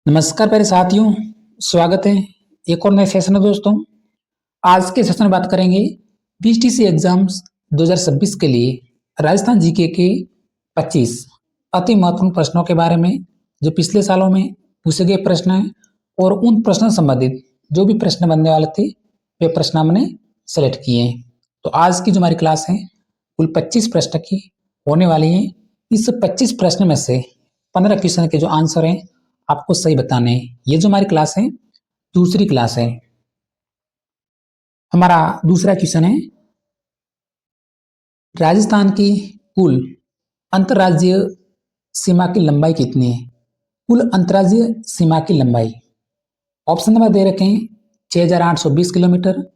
नमस्कार प्यारे साथियों, स्वागत है एक और नए सेशन में दोस्तों। आज के सेशन में बात करेंगे पीटीसी एग्जाम्स 2026 के लिए राजस्थान जीके के 25 अति महत्वपूर्ण प्रश्नों के बारे में, जो पिछले सालों में पूछे गए प्रश्न हैं और उन प्रश्नों से संबंधित जो भी प्रश्न बनने वाले थे वे प्रश्न हमने सेलेक्ट किए हैं। तो आज की जो हमारी क्लास है कुल 25 प्रश्न की होने वाली है। इस 25 प्रश्न में से 15 क्वेश्चन के जो आंसर हैं आपको सही बताने हैं। ये जो हमारी क्लास है दूसरी क्लास है। हमारा दूसरा क्वेश्चन है, राजस्थान की कुल अंतर्राज्यीय सीमा की लंबाई कितनी है? कुल अंतर्राज्यीय सीमा की लंबाई ऑप्शन नंबर दे रखे हैं 6,820 किलोमीटर,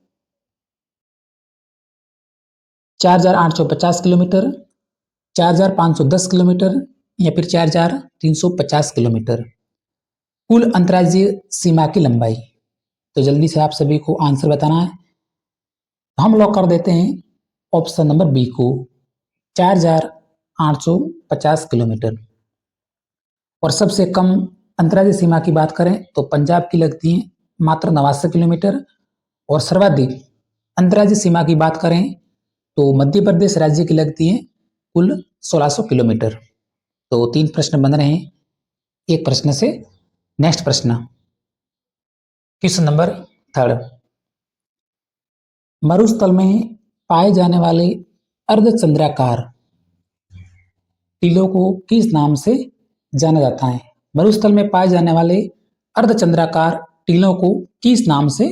4,850 किलोमीटर, 4,510 किलोमीटर या फिर 4,350 किलोमीटर कुल अंतर्राज्यीय सीमा की लंबाई। तो जल्दी से आप सभी को आंसर बताना है। हम लॉक कर देते हैं ऑप्शन नंबर बी को, 4,850 किलोमीटर। और सबसे कम अंतर्राज्यीय सीमा की बात करें तो पंजाब की लगती है मात्र 89 किलोमीटर, और सर्वाधिक अंतर्राज्यीय सीमा की बात करें तो मध्य प्रदेश राज्य की लगती है कुल 1600 किलोमीटर। तो 3 प्रश्न बन रहे हैं एक प्रश्न से। नेक्स्ट प्रश्न, क्वेश्चन नंबर 3, मरुस्थल में पाए जाने वाले अर्धचंद्राकार टीलों को किस नाम से जाना जाता है? मरुस्थल में पाए जाने वाले अर्धचंद्राकार टीलों को किस नाम से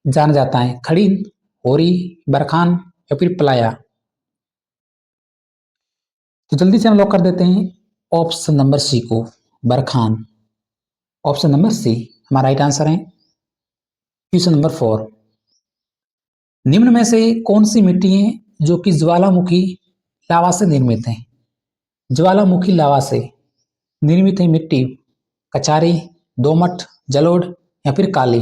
जाना जाता है? खड़ीन, होरी, बरखान या फिर प्लाया? तो जल्दी से हम लॉक कर देते हैं ऑप्शन नंबर सी को, बरखान। ऑप्शन नंबर सी हमारा राइट आंसर है। क्वेश्चन नंबर 4, निम्न में से कौन सी मिट्टी है जो कि ज्वालामुखी लावा से निर्मित है? ज्वालामुखी लावा से निर्मित है मिट्टी कचारी, दोमट, जलोढ़ या फिर काली?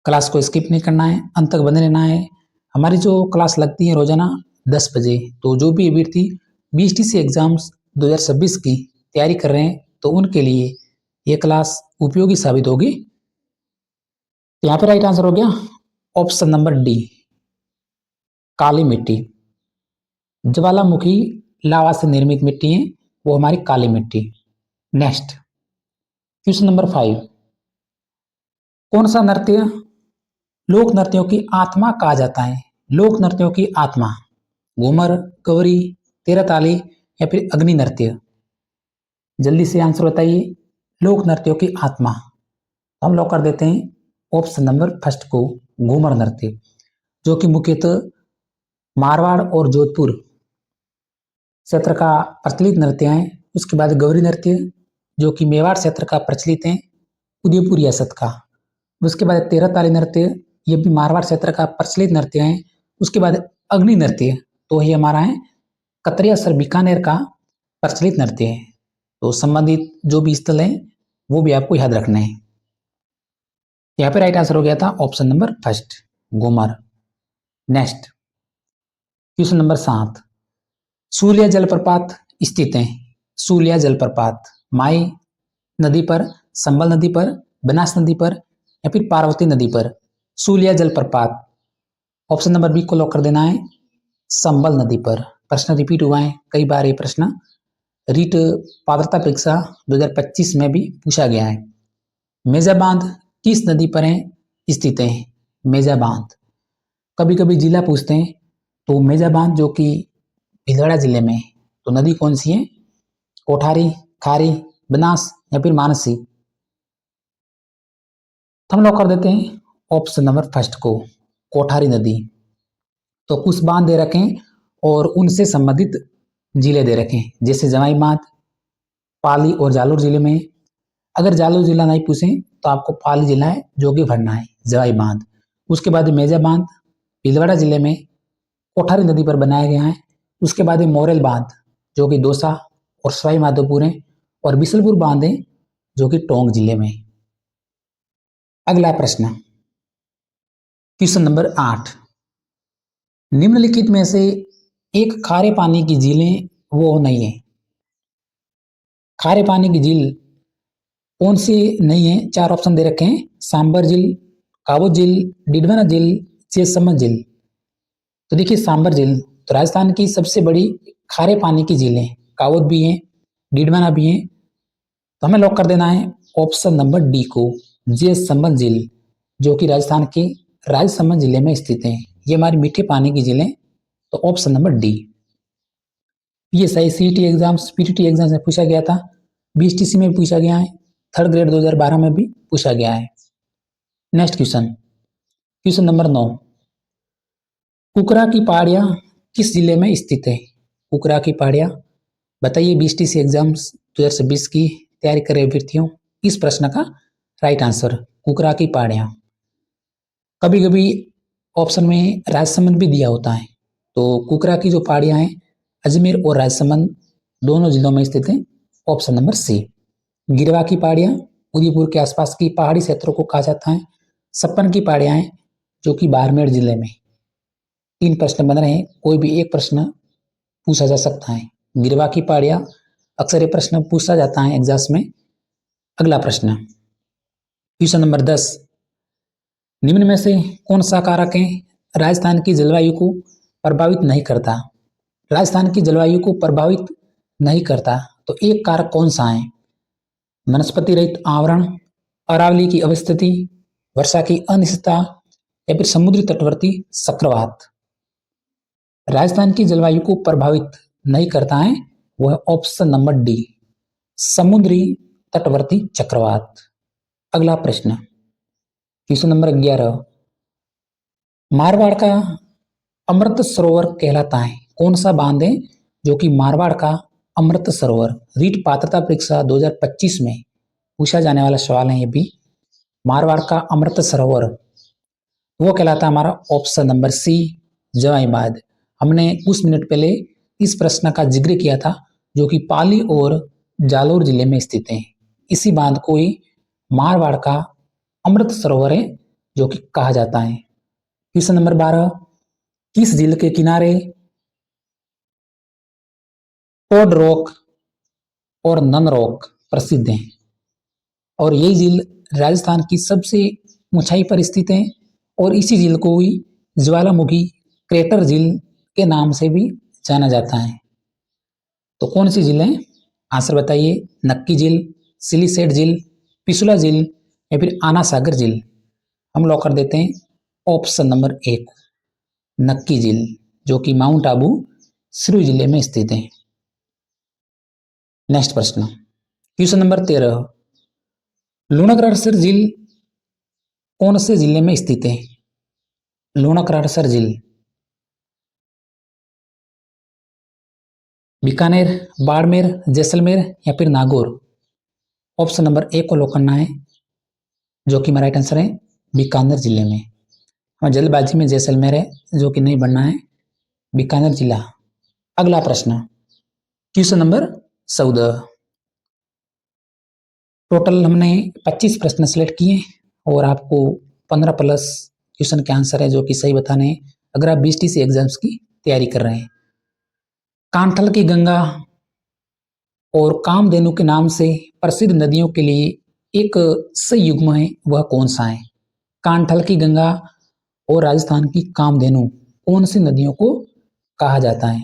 क्लास को स्किप नहीं करना है, अंत तक बने रहना है। हमारी जो क्लास लगती है रोजाना 10 बजे, तो जो भी अभ्यर्थी बीटीसी एग्जाम्स 2026 की तैयारी कर रहे हैं तो उनके लिए ये क्लास उपयोगी साबित होगी। तो यहाँ पे राइट आंसर हो गया ऑप्शन नंबर डी, काली मिट्टी। ज्वालामुखी लावा से निर्मित मिट्टी है वो हमारी काली मिट्टी। नेक्स्ट, क्वेश्चन नंबर 5, कौन सा नृत्य लोक नृत्यों की आत्मा कहा जाता है? लोक नृत्यों की आत्मा, घूमर, गौरी, तेरह ताली या फिर अग्नि नृत्य? जल्दी से आंसर बताइए। लोक नृत्यों की आत्मा हम लोग कर देते हैं ऑप्शन नंबर फर्स्ट को, घूमर नृत्य, जो कि मुख्यतः मारवाड़ और जोधपुर क्षेत्र का प्रचलित नृत्य है। उसके बाद गौरी नृत्य, जो कि मेवाड़ क्षेत्र का प्रचलित है, उदयपुर रियासत का। उसके बाद तेरह ताली नृत्य, ये भी मारवाड़ क्षेत्र का प्रचलित नृत्य है। उसके बाद अग्नि नृत्य, तो ये हमारा है कतरिया सर बीकानेर का प्रचलित नृत्य है। तो संबंधित जो भी स्थल है वो भी आपको याद रखना है। यहाँ पे राइट आंसर हो गया था option number first, Ghoomar. Next, question number 7, सूलिया जलप्रपात स्थित है। सूलिया जलप्रपात माई नदी पर, संबल नदी पर, बनास नदी पर या फिर पार्वती नदी पर? सूलिया जलप्रपात ऑप्शन नंबर बी को लॉक कर देना है, संबल नदी पर। प्रश्न रिपीट हुआ है कई बार, ये प्रश्न रीट पात्रता परीक्षा 2025 में भी पूछा गया है। मेजा बांध किस नदी पर है स्थित है? मेजा बांध कभी कभी जिला पूछते हैं, तो मेजा बांध जो कि भिलवाड़ा जिले में है, तो नदी कौन सी है? कोठारी, खारी, बनास या फिर मानसी? हम लोग कर देते हैं ऑप्शन नंबर फर्स्ट को, कोठारी नदी। तो कुछ बांध दे रखे हैं और उनसे संबंधित जिले दे रखे हैं, जैसे जवाई बांध पाली और जालोर जिले में। अगर जालोर जिला नहीं पूछे तो आपको पाली जिला है जो कि भरना है, जवाई बांध। उसके बाद मेजा बांध भीलवाड़ा जिले में कोठारी नदी पर बनाया गया है। उसके बाद मोरेल बांध जो कि दौसा और सवाई माधोपुर है, और बिसलपुर बांध है जो कि टोंक जिले में। अगला प्रश्न, क्वेश्चन नंबर 8, निम्नलिखित में से एक खारे पानी की झीलें वो नहीं है। खारे पानी की झील कौन सी नहीं है? 4 ऑप्शन दे रखे हैं, सांबर झील, काबो झील, डिडवाना झील, जैसलमेर झील। तो देखिए सांबर झील तो राजस्थान की सबसे बड़ी खारे पानी की झील है, कावोत भी है, डिडवाना भी है। तो हमें लॉक कर देना है ऑप्शन नंबर डी को, जैसलमेर झील, जो कि राजस्थान के राजसमंद जिले में स्थित है। ये हमारी मीठे पानी की झील है, तो option number D. PSI CET exams PTT exams में पूछा गया था, बीएसटीसी में भी पूछा गया है, थर्ड ग्रेड 2012 में भी पूछा गया है। नेक्स्ट क्वेश्चन, क्वेश्चन नंबर 9, कुकरा की पहाड़ियां किस जिले में स्थित है? कुकरा की पहाड़ियां बताइए, बीएसटीसी एग्जाम्स 2026 की तैयारी कर रहे अभ्यर्थियों, इस प्रश्न का राइट आंसर कुकरा की पहाड़ियां। कभी कभी ऑप्शन में राजसमंद भी दिया होता है, तो कुकरा की जो पहाड़ियां हैं अजमेर और राजसमंद दोनों जिलों में स्थित है, ऑप्शन नंबर सी। गिरवा की पहाड़ियां उदयपुर के आसपास की पहाड़ी क्षेत्रों को कहा जाता है। सप्पन की पहाड़ियां हैं जो कि बाड़मेर जिले में। 3 प्रश्न बन रहे हैं, कोई भी एक प्रश्न पूछा जा सकता है। गिरवा की पहाड़ियां अक्सर ये प्रश्न पूछा जाता है एग्जाम्स में। अगला प्रश्न, क्वेश्चन नंबर 10, निम्न में से कौन सा कारक है राजस्थान की जलवायु को प्रभावित नहीं करता? राजस्थान की जलवायु को प्रभावित नहीं करता, तो एक कारक कौन सा है? वनस्पति रहित आवरण, अरावली की अवस्थिति, वर्षा की अनिश्चितता, या फिर समुद्री तटवर्ती चक्रवात। राजस्थान की जलवायु को प्रभावित नहीं करता है, वह ऑप्शन नंबर डी, समुद्री तटवर्ती चक्रवात। अगला प्रश्न, क्वेश्चन नंबर 11, मारवाड़ का अमृत सरोवर कहलाता है, कौन सा बांध है जो कि मारवाड़ का अमृत सरोवर? रीट पात्रता परीक्षा 2025 में पूछा जाने वाला सवाल है ये भी। मारवाड़ का अमृत सरोवर वो कहलाता है हमारा ऑप्शन नंबर सी, जवाई बांध। हमने कुछ मिनट पहले इस प्रश्न का जिक्र किया था, जो कि पाली और जालोर जिले में स्थित है। इसी बांध को ही मारवाड़ का अमृत सरोवर है जो कि कहा जाता है। क्वेश्चन नंबर 12, किस झील के किनारे कोड रॉक और नन रॉक प्रसिद्ध हैं? और यही झील राजस्थान की सबसे ऊंचाई पर स्थित है, और इसी झील को ही ज्वालामुखी क्रेटर झील के नाम से भी जाना जाता है। तो कौन सी झील है? आंसर बताइए, नक्की झील, सिलीसेट झील, पिछुला झील, या फिर आना सागर झील। हम लॉक कर देते हैं ऑप्शन नंबर 1, नक्की झील, जो कि माउंट आबू सिरोही जिले में स्थित है। नेक्स्ट प्रश्न, क्वेश्चन नंबर 13, लूणकरणसर झील कौन से जिले में स्थित है? लूणकरणसर झील बीकानेर, बाड़मेर, जैसलमेर, या फिर नागौर। ऑप्शन नंबर 1 को लॉक करना है, जो कि हमारा राइट आंसर है बीकानेर जिले में। हमें जल्दबाजी में जैसलमेर है, जो कि नहीं बनना है, बीकानेर जिला। अगला प्रश्न, क्वेश्चन नंबर 14, टोटल हमने 25 प्रश्न सिलेक्ट किए और आपको 15 प्लस क्वेश्चन के आंसर है जो कि सही बताने हैं, अगर आप बीएसटीसी एग्जाम्स की तैयारी कर रहे हैं। कांठल की गंगा और कामधेनु के नाम से प्रसिद्ध नदियों के लिए एक सही युग्म है, वह कौन सा है? कांठल की गंगा और राजस्थान की कामधेनु कौन सी नदियों को कहा जाता है?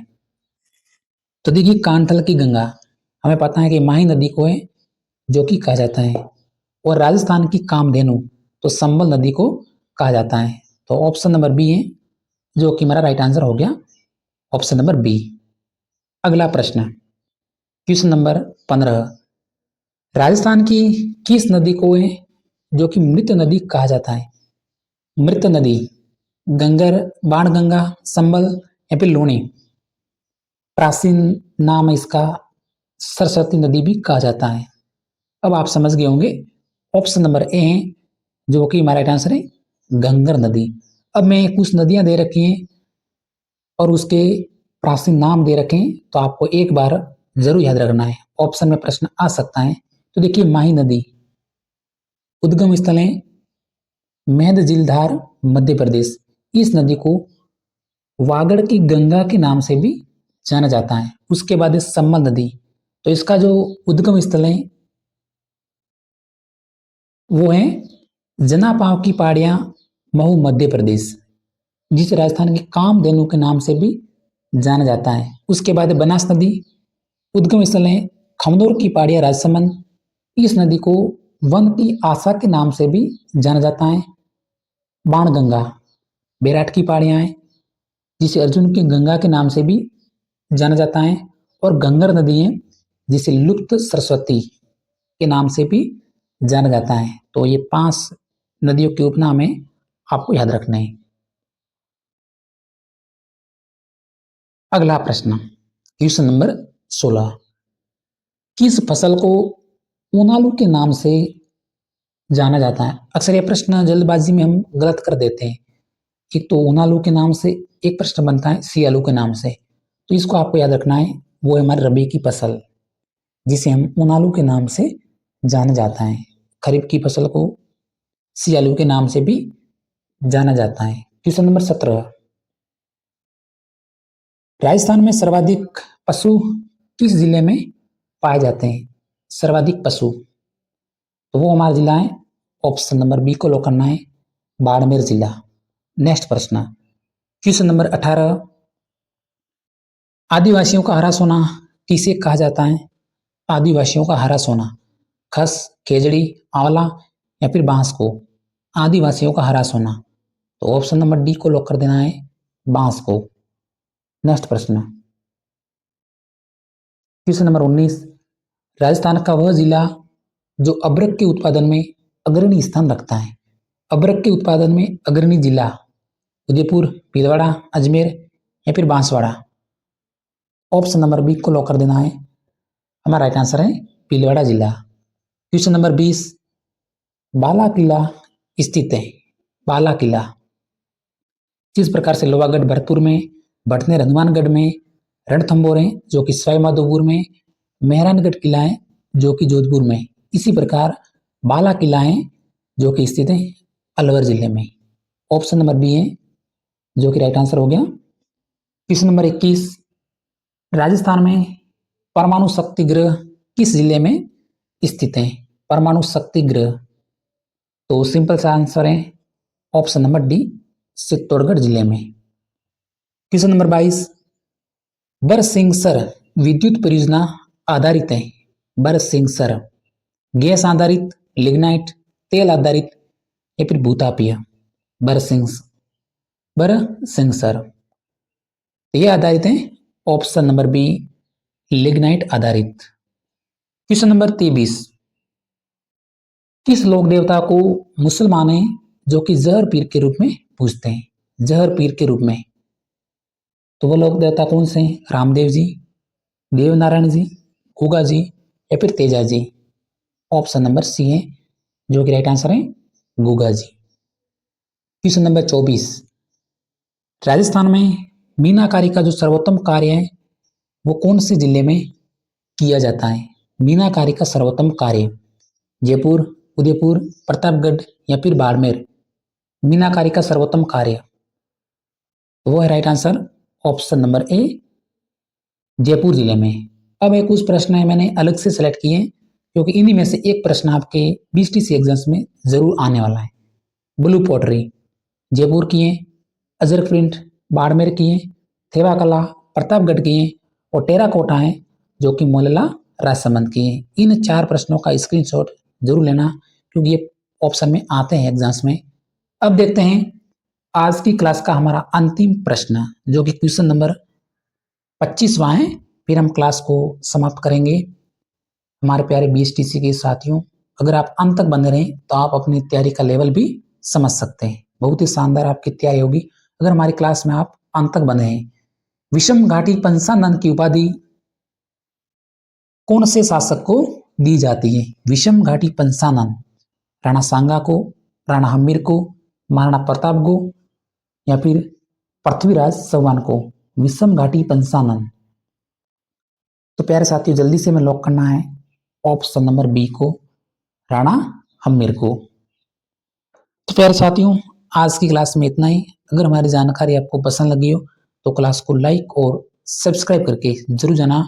तो देखिए, कांठल की गंगा हमें पता है कि माही नदी को है जो कि कहा जाता है, और राजस्थान की कामधेनु तो संबल नदी को कहा जाता है। तो ऑप्शन नंबर बी है जो कि हमारा राइट आंसर हो गया, ऑप्शन नंबर बी। अगला प्रश्न, क्वेश्चन नंबर 15, राजस्थान की किस नदी को है जो कि मृत नदी कहा जाता है? मृत नदी, गंगर, बाणगंगा, संबल, या फिर लूणी। प्राचीन नाम है इसका सरस्वती नदी भी कहा जाता है। अब आप समझ गए होंगे, ऑप्शन नंबर ए है जो कि हमारा राइट आंसर है गंगर नदी। अब मैं कुछ नदियां दे रखी हैं और उसके प्राचीन नाम दे रखे हैं, तो आपको एक बार जरूर याद रखना है, ऑप्शन में प्रश्न आ सकता है। तो देखिए, माही नदी उद्गम स्थल है मेहद झीलधार, मध्य प्रदेश। इस नदी को वागड़ की गंगा के नाम से भी जाना जाता है। उसके बाद है संबल नदी, तो इसका जो उद्गम स्थल है वो हैं जनापाव की पहाड़ियाँ, महू मध्य प्रदेश, जिसे राजस्थान के कामधेनु के नाम से भी जाना जाता है। उसके बाद बनास नदी, उद्गम स्थल है खमनोर की पहाड़ियाँ, राजसमंद। इस नदी को वन की आशा के नाम से भी जाना जाता है। बाणगंगा, बेराट की पहाड़ियाँ हैं, जिसे अर्जुन की गंगा के नाम से भी जाना जाता है। और गंगर नदी है, जिसे लुप्त सरस्वती के नाम से भी जाना जाता है। तो ये 5 नदियों के उपनाम है, आपको याद रखना है। अगला प्रश्न, क्वेश्चन नंबर 16, किस फसल को ऊनालू के नाम से जाना जाता है? अक्सर ये प्रश्न जल्दबाजी में हम गलत कर देते हैं। एक तो ऊनालू के नाम से एक प्रश्न बनता है सियालू के नाम से, तो इसको आपको याद रखना है। वो है हमारी रबी की फसल, जिसे हम ऊनालू के नाम से जाना जाता है। खरीफ की फसल को सियालू के नाम से भी जाना जाता है। क्वेश्चन नंबर 17, राजस्थान में सर्वाधिक पशु किस जिले में पाए जाते हैं? सर्वाधिक पशु, तो वो हमारा जिला है, ऑप्शन नंबर बी को लॉक करना है, बाड़मेर जिला। नेक्स्ट प्रश्न, क्वेश्चन नंबर 18, आदिवासियों का हरा सोना किसे कहा जाता है? आदिवासियों का हरा सोना, खस, खेजड़ी, आंवला या फिर बांस को? आदिवासियों का हरा सोना, तो ऑप्शन नंबर डी को लॉक कर देना है, बांस को। नेक्स्ट प्रश्न, क्वेश्चन नंबर 19, राजस्थान का वह जिला जो अबरक के उत्पादन में अग्रणी स्थान रखता है। अबरक के उत्पादन में अग्रणी जिला, उदयपुर, भीलवाड़ा, अजमेर या फिर बांसवाड़ा? ऑप्शन नंबर बी को लॉक कर देना है, हमारा राइट आंसर है भीलवाड़ा जिला। क्वेश्चन नंबर 20, बाला किला स्थित है। बाला किला जिस प्रकार से लोहागढ़ भरतपुर में, भटनेर हनुमानगढ़ में, रणथंभौर है जो कि सवाई माधोपुर में, मेहरानगढ़ किला है जो कि जोधपुर में, इसी प्रकार बाला किला है जो कि स्थित है अलवर जिले में। ऑप्शन नंबर बी है जो कि राइट आंसर हो गया। क्वेश्चन नंबर 21, राजस्थान में परमाणु शक्ति गृह किस जिले में स्थित है? परमाणु शक्ति गृह, तो सिंपल सा आंसर है ऑप्शन नंबर डी, चित्तौड़गढ़ जिले में। क्वेश्चन नंबर 22, बरसिंहसर विद्युत परियोजना आधारित है। बरसिंहसर गैस आधारित, लिग्नाइट, तेल आधारित या फिर भूतापीय? बरसिंहसर ये आधारित है ऑप्शन नंबर बी, लिग्नाइट आधारित। क्वेश्चन नंबर 23, किस लोक देवता को मुसलमान है जो कि जहर पीर के रूप में पूजते हैं? जहर पीर के रूप में, तो वो लोक देवता कौन से हैं? रामदेव जी, देवनारायण जी, गुगा जी या फिर Teja ji? Option number C है जो कि राइट आंसर है गुगा जी। क्वेश्चन नंबर 24, राजस्थान में मीनाकारी का जो सर्वोत्तम कार्य है वो कौन से जिले में किया जाता है? मीनाकारी का सर्वोत्तम कार्य, जयपुर, उदयपुर, प्रतापगढ़ या फिर बाड़मेर? मीनाकारी का सर्वोत्तम कार्य, वो है right answer option number A, Jaipur जिले में। अब एक कुछ प्रश्न है मैंने अलग से सेलेक्ट किए क्योंकि इन्हीं में से एक प्रश्न आपके बीटीसी एग्जाम्स में जरूर आने वाला है। ब्लू पॉटरी जयपुर की है, अजरक प्रिंट बाड़मेर की है, थेवा कला प्रतापगढ़ की है और टेराकोटा है जो कि मोलेला राजसमंद की है। इन 4 प्रश्नों का स्क्रीनशॉट जरूर लेना क्योंकि ये ऑप्शन में आते हैं एग्जाम्स में। अब देखते हैं आज की क्लास का हमारा अंतिम प्रश्न जो कि क्वेश्चन नंबर 25वां है, फिर हम क्लास को समाप्त करेंगे। हमारे प्यारे बीएसटीसी के साथियों, अगर आप अंत तक बने रहें तो आप अपनी तैयारी का लेवल भी समझ सकते हैं। बहुत ही शानदार आपकी तैयारी होगी अगर हमारी क्लास में आप अंत तक बने हैं। विषम घाटी पंचानन की उपाधि कौन से शासक को दी जाती है? विषम घाटी पंचानन राणा सांगा को, राणा हम्मीर को, महाराणा प्रताप को या फिर पृथ्वीराज चौहान को? विषम घाटी पंचानन, तो प्यारे साथियों जल्दी से हमें लॉक करना है ऑप्शन नंबर बी को, राणा हम्मीर को। तो प्यारे साथियों आज की क्लास में इतना ही। अगर हमारी जानकारी आपको पसंद लगी हो तो क्लास को लाइक और सब्सक्राइब करके जरूर जाना।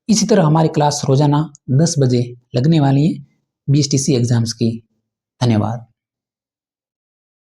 इसी तरह हमारी क्लास रोजाना 10 बजे लगने वाली है बीएसटीसी एग्जाम्स की। धन्यवाद।